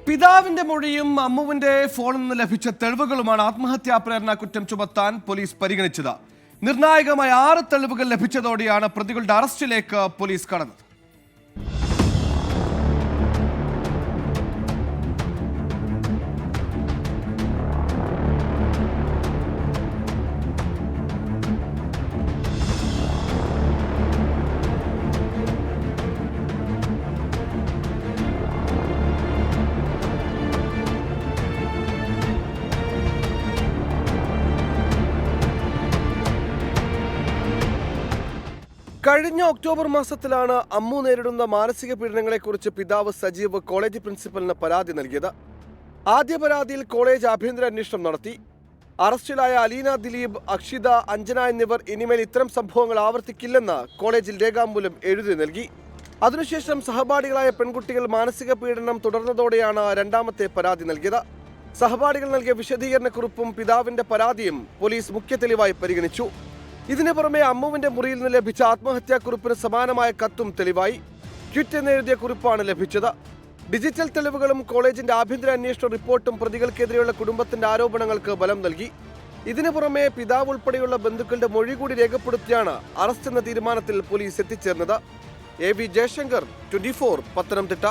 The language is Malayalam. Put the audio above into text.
പിതാവിന്റെ മൊഴിയും അമ്മുവിന്റെ ഫോണിൽ നിന്ന് ലഭിച്ച തെളിവുകളുമാണ് ആത്മഹത്യാ പ്രേരണ കുറ്റം ചുമത്താൻ പോലീസ് പരിഗണിച്ചത്. നിർണായകമായ 6 തെളിവുകൾ ലഭിച്ചതോടെയാണ് പ്രതികളുടെ അറസ്റ്റിലേക്ക് പോലീസ് കടന്നത്. കഴിഞ്ഞ ഒക്ടോബർ മാസത്തിലാണ് അമ്മു നേരിടുന്ന മാനസിക പീഡനങ്ങളെക്കുറിച്ച് പിതാവ് സജീവ് കോളേജ് പ്രിൻസിപ്പലിന് പരാതി നൽകിയത്. ആദ്യ പരാതിയിൽ കോളേജ് ആഭ്യന്തര അന്വേഷണം നടത്തി. അറസ്റ്റിലായ അലീന ദിലീപ്, അക്ഷിത, അഞ്ജന എന്നിവർ ഇനിമേൽ ഇത്തരം സംഭവങ്ങൾ ആവർത്തിക്കില്ലെന്ന് കോളേജിൽ രേഖാമൂലം എഴുതി നൽകി. അതിനുശേഷം സഹപാഠികളായ പെൺകുട്ടികൾ മാനസിക പീഡനം തുടർന്നതോടെയാണ് രണ്ടാമത്തെ പരാതി നൽകിയത്. സഹപാഠികൾ നൽകിയ വിശദീകരണക്കുറിപ്പും പിതാവിന്റെ പരാതിയും പോലീസ് മുഖ്യ തെളിവായി പരിഗണിച്ചു. ഇതിനു പുറമെ അമ്മുവിന്റെ മുറിയിൽ നിന്ന് ലഭിച്ച ആത്മഹത്യാക്കുറിപ്പിന് സമാനമായ കത്തും തെളിവായി. ക്വിറ്റ് എന്നെഴുതിയ കുറിപ്പാണ് ലഭിച്ചത്. ഡിജിറ്റൽ തെളിവുകളും കോളേജിന്റെ ആഭ്യന്തര അന്വേഷണ റിപ്പോർട്ടും പ്രതികൾക്കെതിരെയുള്ള കുടുംബത്തിന്റെ ആരോപണങ്ങൾക്ക് ബലം നൽകി. ഇതിനു പുറമെ പിതാവ് ഉൾപ്പെടെയുള്ള ബന്ധുക്കളുടെ മൊഴി കൂടി രേഖപ്പെടുത്തിയാണ് അറസ്റ്റ് എന്ന തീരുമാനത്തിൽ പോലീസ് എത്തിച്ചേർന്നത്. AV ജയശങ്കർ, 24, പത്തനംതിട്ട.